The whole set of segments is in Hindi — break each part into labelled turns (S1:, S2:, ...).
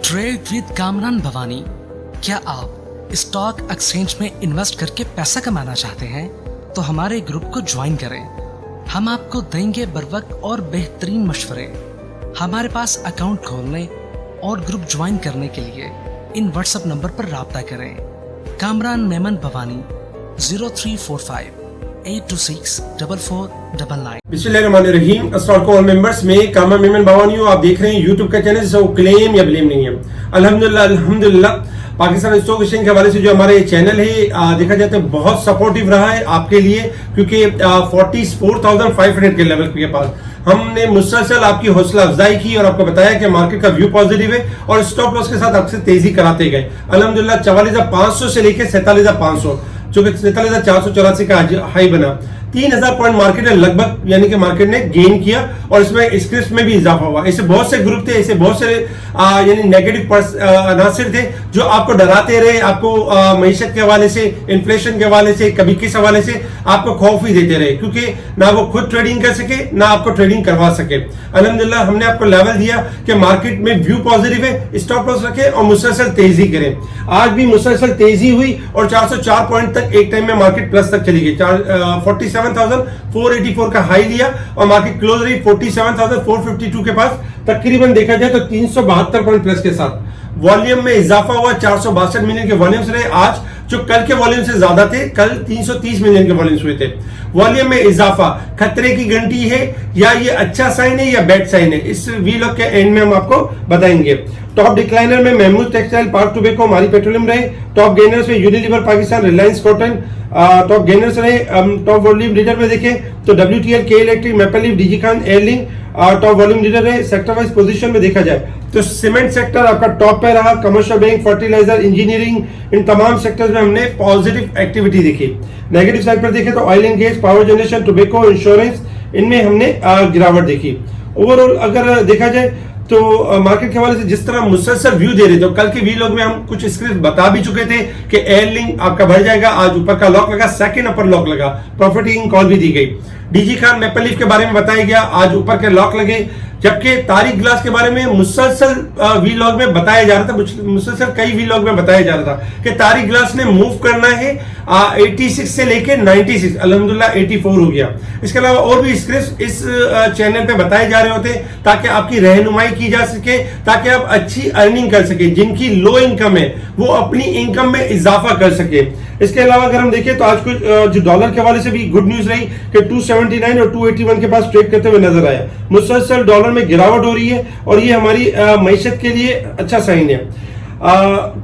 S1: Trade with Kamran Bhavani. क्या आप स्टॉक एक्सचेंज में इन्वेस्ट करके पैसा कमाना चाहते हैं तो हमारे ग्रुप को ज्वाइन करें। हम आपको देंगे बर वक्त और बेहतरीन मशवरे। हमारे पास अकाउंट खोलने और ग्रुप ज्वाइन करने के लिए इन व्हाट्सएप नंबर पर राब्ता करें। कामरान मेमन भवानी 0345-826-4499।
S2: बिस्मिल्लाहिर्रहमानिर्रहीम। अस्सलाम वालेकुम ऑल मेंबर्स, में कामरान मेमन भवानी हूँ। आप देख रहे हैं यूट्यूब का चैनल, जिसको क्लेम या ब्लेम नहीं है। अल्हम्दुलिल्लाह पाकिस्तान स्टॉक एक्सचेंज के हवाले से जो हमारा ये चैनल है देखा जाए तो बहुत सपोर्टिव रहा है आपके लिए, क्योंकि 44,500 के लेवल के पास हमने मुसलसल आपकी हौसला अफजाई की और आपको बताया कि मार्केट का व्यू पॉजिटिव है और स्टॉप लॉस के साथ आपसे तेजी कराते गए। अल्हम्दुलिल्लाह 44,500 से लेकर 47,500 जो कि 47,484 का हाई बना। 3,000 पॉइंट मार्केट ने लगभग यानी कि मार्केट ने गेन किया और इसमें स्क्रिप्ट में भी इजाफा हुआ। ऐसे बहुत से ग्रुप थे, ऐसे बहुत से यानी नेगेटिव अनासर थे जो आपको डराते रहे, आपको मईशत के हवाले से, इन्फ्लेशन के हवाले से, कभी किस हवाले से आपको खौफ ही देते रहे, क्योंकि ना वो खुद ट्रेडिंग कर सके ना आपको ट्रेडिंग करवा सके। अल्हम्दुलिल्लाह हमने आपको लेवल दिया कि मार्केट में व्यू पॉजिटिव है, स्टॉप लॉस रखें और मुसलसल तेजी करें। आज भी मुसलसल तेजी हुई और 404 पॉइंट तक एक टाइम में मार्केट प्लस तक चली गई। 47,484 का हाई लिया और मार्केट क्लोज रही 47,452 के पास। तकरीबन देखा जाए तो 372 पॉइंट प्लस के साथ वॉल्यूम में इजाफा हुआ। 462 मिलियन के वॉल्यूम्स रहे आज, जो कल के वॉल्यूम से ज्यादा थे। कल 330 मिलियन के वॉल्यूम्स हुए थे। वॉल्यूम में इजाफा खतरे की घंटी है या ये अच्छा साइन है या बैड साइन है, इस वीलॉग के एंड में हम आपको बताएंगे। टॉप डिक्लाइनर में महमूद टेक्सटाइल, पार्क टोबैको, हमारी पेट्रोलियम रहे। टॉप गेनर्स में Unilever Pakistan, Reliance cotton top gainers रहे। टॉप वॉल्यूम लीडर में देखें तो WTL, के electric, maple leaf, DG Khan, airlink top volume leader रहे। सेक्टर वाइज पोजीशन में देखा जाए तो सीमेंट सेक्टर आपका टॉप पे रहा। कमर्शियल बैंक, फर्टिलाइजर, इंजीनियरिंग, इन तमाम सेक्टर्स में हमने पॉजिटिव एक्टिविटी देखी। नेगेटिव साइड पर देखें तो oil and gas, power generation, tobacco, insurance, इनमें हमने गिरावट देखी। ओवरऑल अगर देखा जाए तो मार्केट के हवाले से जिस तरह मुसलसल व्यू दे रहे थे, कल के वीलॉग में हम कुछ स्क्रिप्ट बता भी चुके थे कि एयरलिंक आपका बढ़ जाएगा। आज वीलॉग का लॉक लगा, सेकंड अपर लॉक लगा, प्रॉफिटिंग कॉल भी दी गई। डीजी खान, मेपल लीफ के बारे में बताया गया, आज ऊपर के लॉक लगे। जबकि तारिक ग्लास के बारे में मुसलसल वीलॉग में बताया जा रहा था, मुसलसल कई वीलॉग में बताया जा रहा था कि तारिक ग्लास ने मूव करना है 86 से लेके 96। अल्हम्दुलिल्लाह 84 हो गया। इसके अलावा और भी स्क्रिप्ट इस चैनल पे बताए जा रहे होते ताकि आपकी रहनुमाई की जा सके, ताकि आप अच्छी अर्निंग कर सके। जिनकी लो इनकम है वो अपनी इनकम में इजाफा कर सके। इसके अलावा अगर हम देखें तो आज कुछ जो डॉलर के हवाले से भी गुड न्यूज रही कि 279 और 281 के पास ट्रेड करते हुए नजर आया। मुसलसल डॉलर में गिरावट हो रही है और ये हमारी मईशत के लिए अच्छा साइन है।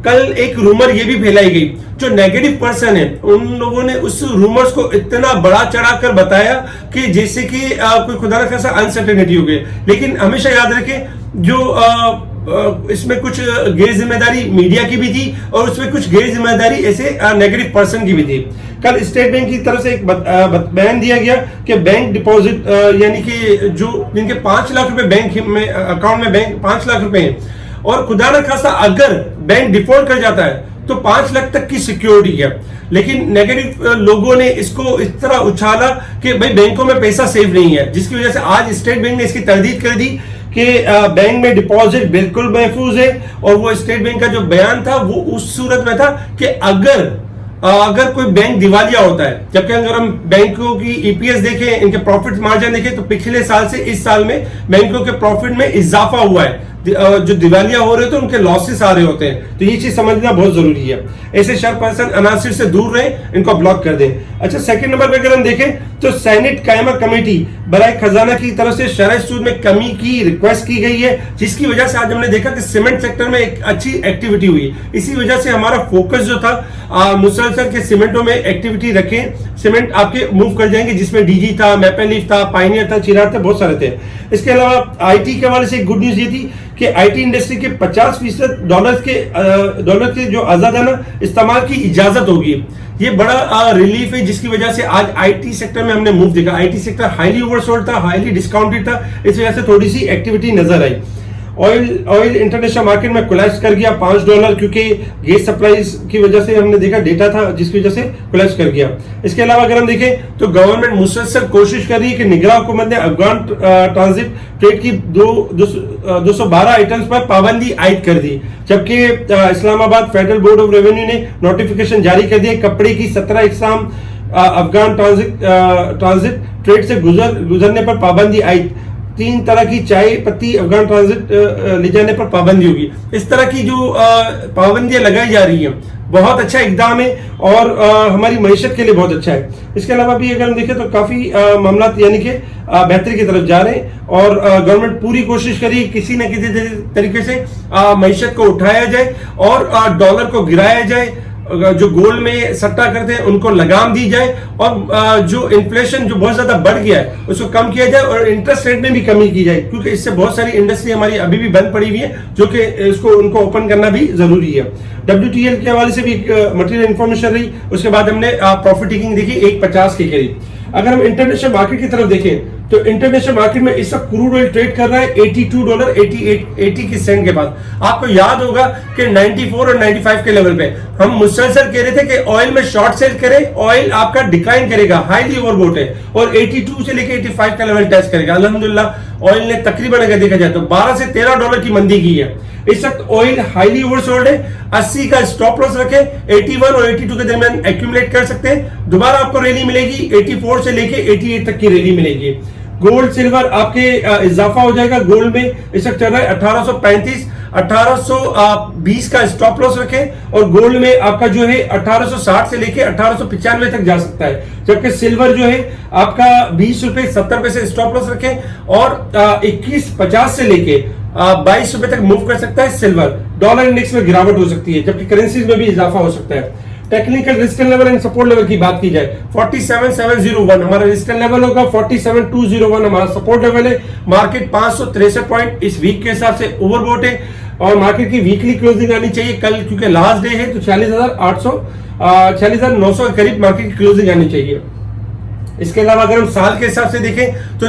S2: कल एक रूमर ये भी फैलाई गई, जो नेगेटिव पर्सन है उन लोगों ने उस रूमर्स को इतना बड़ा चढ़ाकर बताया कि जैसे कि कोई खुदा न खासा अनसर्टेनिटी हो गई। लेकिन हमेशा याद रखें जो इसमें कुछ गैर जिम्मेदारी मीडिया की भी थी और उसमें कुछ गैर जिम्मेदारी ऐसे नेगेटिव पर्सन की भी थी। कल स्टेट बैंक की तरफ से एक बयान दिया गया कि बैंक डिपॉजिट यानी कि जो जिनके 5 लाख रुपए बैंक में अकाउंट में बैंक 5 लाख रुपए हैं और खुदा न खासा अगर बैंक डिफॉल्ट कर जाता है तो 5 लाख तक की सिक्योरिटी है। लेकिन नेगेटिव लोगों ने इसको इस तरह उछाला कि भाई बैंकों में पैसा सेफ नहीं है, जिसकी वजह से आज स्टेट बैंक ने इसकी तरदीद कर दी कि बैंक में डिपॉजिट बिल्कुल महफूज है। और वो स्टेट बैंक का जो बयान था वो उस सूरत में था कि अगर कोई बैंक दिवालिया होता है, जबकि अगर हम बैंकों की ईपीएस देखें, इनके प्रॉफिट मार्जिन देखें तो पिछले साल से इस साल में बैंकों के प्रॉफिट में इजाफा हुआ है। जो दिवालिया हो रहे होते हैं उनके लॉसेस आ रहे होते हैं, तो ये चीज समझना बहुत जरूरी है। ऐसे शर पर्सन अनासिर से दूर रहे, इनको ब्लॉक कर दें। अच्छा, सेकंड नंबर पे अगर हम देखें तो सेनेट कायमा कमेटी बराए खजाना की तरफ से शरह सूद में कमी की रिक्वेस्ट की गई है, जिसकी वजह से आज हमने देखा कि सीमेंट सेक्टर में एक अच्छी एक्टिविटी हुई। इसी वजह से हमारा फोकस जो था मुसलसल के सीमेंटों में एक्टिविटी रखें। सीमेंट आपके मूव कर जाएंगे, जिसमें डीजी था, मेपल लीफ था, पायनियर था, चिराग था, बहुत सारे थे। इसके अलावा आईटी के हवाले से गुड न्यूज ये थी कि आईटी इंडस्ट्री के 50% डॉलर के जो आजादाना इस्तेमाल की इजाजत होगी। ये बड़ा रिलीफ है, जिसकी वजह से आज आईटी सेक्टर में हमने मूव देखा। आईटी सेक्टर हाईली ओवरसोल्ड था, हाईली डिस्काउंटेड था, इस वजह से थोड़ी सी एक्टिविटी नजर आई। ऑयल इंटरनेशनल मार्केट में कोलैप्स कर गया $5, क्योंकि गैस सप्लाई की वजह से हमने देखा डेटा था जिसकी वजह से कोलैप्स कर गया। इसके अलावा अगर हम देखें तो गवर्नमेंट मुसलसल कोशिश कर रही है कि निगरान हुकूमत ने अफगान ट्रांजिट ट्रेड की 212 आइटम्स पर पाबंदी आयद कर दी, जबकि Islamabad federal board of revenue ने नोटिफिकेशन जारी कर दिया कपड़े की 17 इकसाम अफगान ट्रांजिट ट्रेड से गुजरने पर पाबंदी आयद। 3 तरह की चाय पत्ती अफगान ट्रांजिट ले जाने पर पाबंदी होगी। इस तरह की जो पाबंदियां लगाई जा रही हैं बहुत अच्छा इकदाम है और हमारी मईशत के लिए बहुत अच्छा है। इसके अलावा भी अगर हम देखें तो काफी मामला यानी कि बेहतरी की तरफ जा रहे हैं और गवर्नमेंट पूरी कोशिश करी किसी न किसी तरीके से मईशत को उठाया जाए और डॉलर को गिराया जाए, जो गोल्ड में सट्टा करते हैं उनको लगाम दी जाए और जो इन्फ्लेशन जो बहुत ज्यादा बढ़ गया है उसको कम किया जाए और इंटरेस्ट रेट में भी कमी की जाए, क्योंकि इससे बहुत सारी इंडस्ट्री हमारी अभी भी बंद पड़ी हुई है जो कि इसको उनको ओपन करना भी जरूरी है। WTL के हवाले से भी मटेरियल इंफॉर्मेशन रही। उसके बाद हमने प्रॉफिट टेकिंग देखी 1.50 के करीब। अगर हम इंटरनेशनल मार्केट की तरफ देखें तो इंटरनेशनल मार्केट में इस वक्त क्रूड ऑयल ट्रेड कर रहा है $82.80 की सेंट के पास। आपको याद होगा कि 94 और 95 के लेवल पे हम मुसलसल कह रहे थे कि ऑयल में शॉर्ट सेल करें, ऑयल आपका डिक्लाइन करेगा, हाईली ओवरबोट है और 82 से लेके 85 का लेवल टेस्ट करेगा। अल्हम्दुलिल्लाह ऑयल ने तकरीबन अगर देखा जाए तो $12 से $13 की मंदी की है। इस वक्त ऑयल हाईली ओवरसोल्ड है। 80 का स्टॉप लॉस रखे, 81 और 82 के दरमियान एक्यूमुलेट कर सकते हैं। दोबारा आपको रैली मिलेगी 84 से लेके 88 तक की रैली मिलेगी। गोल्ड सिल्वर आपके इजाफा हो जाएगा। गोल्ड में इस वक्त चल रहा है 1835, 1820 का स्टॉप लॉस रखें और गोल्ड में आपका जो है 1860 से लेके 1895 तक जा सकता है, जबकि सिल्वर जो है आपका ₹20.70 से स्टॉप लॉस रखें और 21.50 से लेके ₹22 तक मूव कर सकता है सिल्वर। डॉलर इंडेक्स में गिरावट हो सकती है, जबकि करेंसीज में भी इजाफा हो सकता है। Technical resistance level and support level की बात की जाए 47701 हमारा रेजिस्टेंस लेवल होगा, 47201 हमारा सपोर्ट लेवल है। मार्केट 563 पॉइंट इस वीक के हिसाब से ओवरबोट है और मार्केट की वीकली क्लोजिंग आनी चाहिए कल, क्योंकि लास्ट डे है तो 46,900 के करीब मार्केट की क्लोजिंग आनी चाहिए। इसके अलावा अगर हम साल के हिसाब से देखें तो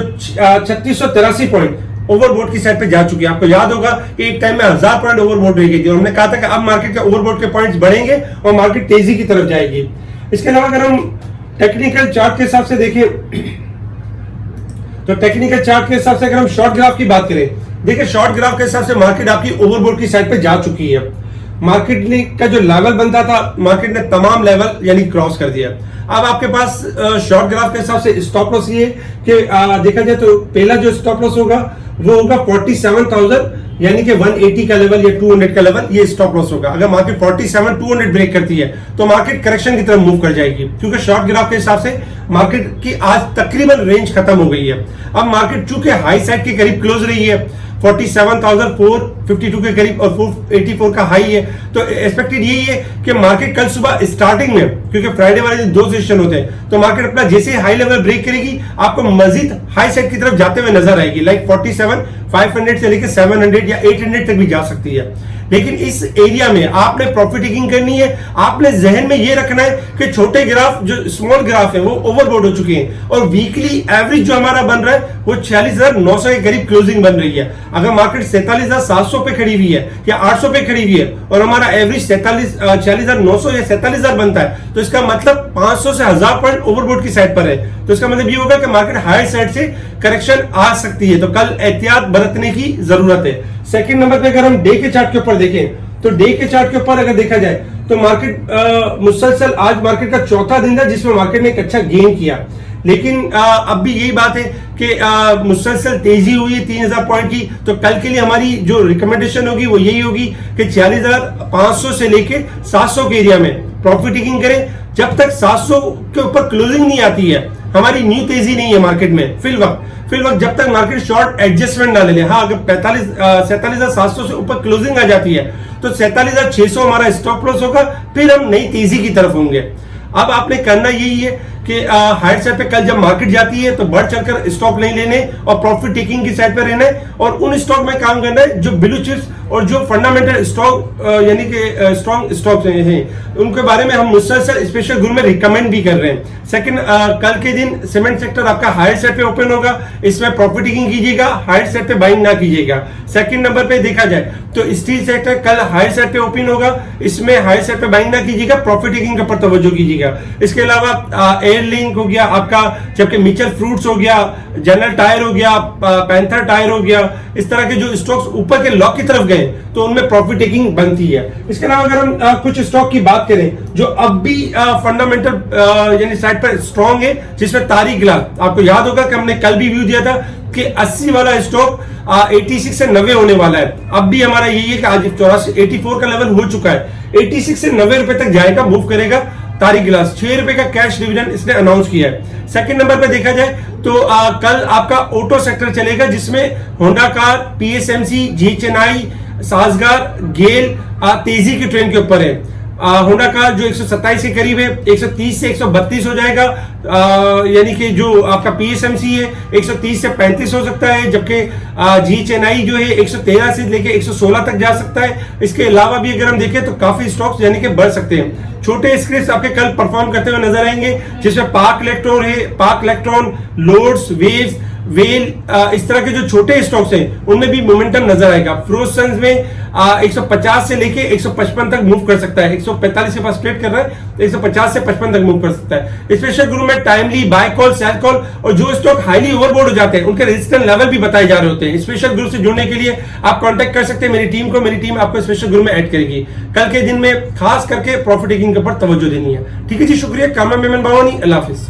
S2: 3683 पॉइंट ओवरबोट की साइड पे जा चुकी है। आपको याद होगा कि एक टाइम में 1000 पॉइंट ओवरबोट रह गई थी और हमने कहा था कि अब मार्केट के ओवरबोट के पॉइंट्स बढ़ेंगे और मार्केट तेजी की तरफ जाएगी। इसके अलावा अगर हम टेक्निकल चार्ट के हिसाब से देखें तो टेक्निकल चार्ट के हिसाब से अगर हम शॉर्ट ग्राफ की बात करें, देखिए शॉर्ट ग्राफ के हिसाब से मार्केट आपकी ओवरबोट की साइड पे जा चुकी है। मार्केट ने का जो लेवल बनता था मार्केट ने तमाम लेवल यानी क्रॉस कर दिया। अब आपके पास शॉर्ट ग्राफ के हिसाब से स्टॉप लॉस ये कि देखा जाए तो पहला जो स्टॉप लॉस होगा वो होगा 47,000 यानी कि 180 का लेवल या 200 का लेवल, ये स्टॉप लॉस होगा। अगर मार्केट 47,200 ब्रेक करती है तो मार्केट करेक्शन की तरफ मूव कर जाएगी, क्योंकि शॉर्ट ग्राफ के हिसाब से मार्केट की आज तकरीबन रेंज खत्म हो गई है। अब मार्केट चूंकि हाई साइड के करीब क्लोज रही है 47,452 के करीब और 484 का हाई है, तो एक्सपेक्टेड यही है कि मार्केट कल सुबह स्टार्टिंग में, क्योंकि फ्राइडे वाले दिन 2 सेशन होते हैं, तो मार्केट अपना जैसे हाई लेवल ब्रेक करेगी आपको मजीद हाई साइड की तरफ जाते हुए नजर आएगी। लाइक 47,500 से लेकर 700 या 800 तक भी जा सकती है। लेकिन इस एरिया में आपने प्रॉफिट टेकिंग करनी है। आपने जहन में ये रखना है कि छोटे ग्राफ जो स्मॉल ग्राफ है वो ओवरबोट हो चुके हैं और वीकली एवरेज जो हमारा बन रहा है वो 46,900 के करीब क्लोजिंग बन रही है। अगर मार्केट 47,700 पे खड़ी हुई है या 800 पे खड़ी हुई है और हमारा एवरेज 46,900 या 47,000 बनता है तो इसका मतलब 500 से 1000 पॉइंट ओवरबोट की साइड पर है। तो इसका मतलब ये होगा कि मार्केट हाई साइड से करेक्शन आ सकती है, तो कल एहतियात बरतने की जरूरत है। सेकंड नंबर पे अगर हम डे के चार्ट के ऊपर देखें तो डे के चार्ट के ऊपर अगर देखा जाए तो मार्केट मुसलसल आज मार्केट का चौथा दिन था जिसमें मार्केट ने एक अच्छा गेन किया, लेकिन अब भी यही बात है कि मुसलसल तेजी हुई है 3,000 पॉइंट की। तो कल के लिए हमारी जो रिकमेंडेशन होगी वो यही होगी कि 46,500 से लेके 700 के एरिया में प्रॉफिट टेकिंग करें। जब तक 700 के ऊपर क्लोजिंग नहीं आती है हमारी न्यू तेजी नहीं है मार्केट में फिल वक्त जब तक मार्केट शॉर्ट एडजस्टमेंट ना ले ले। हाँ, अगर 47,700 से ऊपर क्लोजिंग आ जाती है तो 47,600 हमारा स्टॉप लॉस होगा, फिर हम नई तेजी की तरफ होंगे। अब आपने करना यही है कि हायर साइड पे कल जब मार्केट जाती है तो बढ़ चढ़कर स्टॉक नहीं लेने और प्रॉफिट टेकिंग की साइड पे रहना है और उन स्टॉक में काम करना है जो ब्लू चिप्स और जो फंडामेंटल स्टॉक यानी कि स्ट्रॉन्ग स्टॉक हैं उनके बारे में हम मुसलसल स्पेशल ग्रुप में रिकमेंड भी कर रहे हैं। सेकंड, कल के दिन सीमेंट सेक्टर आपका हायर साइड पे ओपन होगा, इसमें प्रॉफिट टेकिंग कीजिएगा, हायर साइड पे बाइंग ना कीजिएगा। सेकंड नंबर पे देखा जाए तो स्टील सेक्टर कल हायर साइड पे ओपन होगा, इसमें हायर साइड पे बाइंग ना कीजिएगा, प्रॉफिट टेकिंग के ऊपर तवज्जो कीजिएगा। इसके अलावा एयरलिंक हो गया आपका, जबकि मिचल फ्रूट्स हो गया, जनरल टायर हो गया, पैंथर टायर हो गया, इस तरह के जो स्टॉक्स ऊपर के लॉक की तरफ गए तो उनमें प्रॉफिट टेकिंग बनती है। इसके अलावा अगर हम कुछ स्टॉक की बात करें जो अब भी फंडामेंटल यानी साइड पर स्ट्रॉन्ग है, जिसमें तारीख ग्लास, आपको याद होगा कि हमने कल भी व्यू दिया था कि 80 वाला स्टॉक 86 से 90 होने वाला है। अब भी हमारा यही है कि आज 84 का लेवल हो चुका है, 86 से 90 रुपए तक जाएगा, मूव करेगा तारीख गिलास। 6 रुपए का कैश डिविडेंड इसने अनाउंस किया है। सेकंड नंबर पे देखा जाए तो कल आपका ऑटो सेक्टर चलेगा, जिसमें होंडा कार, पीएसएमसी, जी चेन्नई, साजगार, गेल तेजी की ट्रेन के ऊपर है। होंडा कार जो 127 के करीब है 130 से 132 हो जाएगा, यानी कि जो आपका पीएसएमसी है 130 से 35 हो सकता है, जबकि जी चेन्नई जो है 113 से लेके 116 तक जा सकता है। इसके अलावा भी अगर हम देखें तो काफी स्टॉक्स यानी कि बढ़ सकते हैं। छोटे स्क्रिप्ट आपके कल परफॉर्म करते हुए नजर आएंगे, जिसमें पार्क इलेक्ट्रॉन है, park electron, loads, waves, well, इस तरह के जो छोटे स्टॉक्स हैं उनमें भी मोमेंटम नजर आएगा। फ्रोजन में 150 से लेके 155 तक मूव कर सकता है, 145 के पास ट्रेड कर रहा है, 150 से 55 तक मूव कर सकता है। स्पेशल ग्रुप में timely buy call, sell call और जो स्टॉक हाईली ओवरबोर्ड हो जाते हैं उनके रेजिस्टेंस लेवल भी बताए जा रहे होते हैं। स्पेशल ग्रुप से जुड़ने के लिए आप कांटेक्ट कर सकते हैं मेरी टीम को, मेरी टीम आपको स्पेशल ग्रुप में ऐड करेगी। कल के दिन में खास करके प्रॉफिट टेकिंग के ऊपर तवज्जो देनी है। ठीक है जी, शुक्रिया। कामरान मेमन बावानी, अल्लाह हाफिज।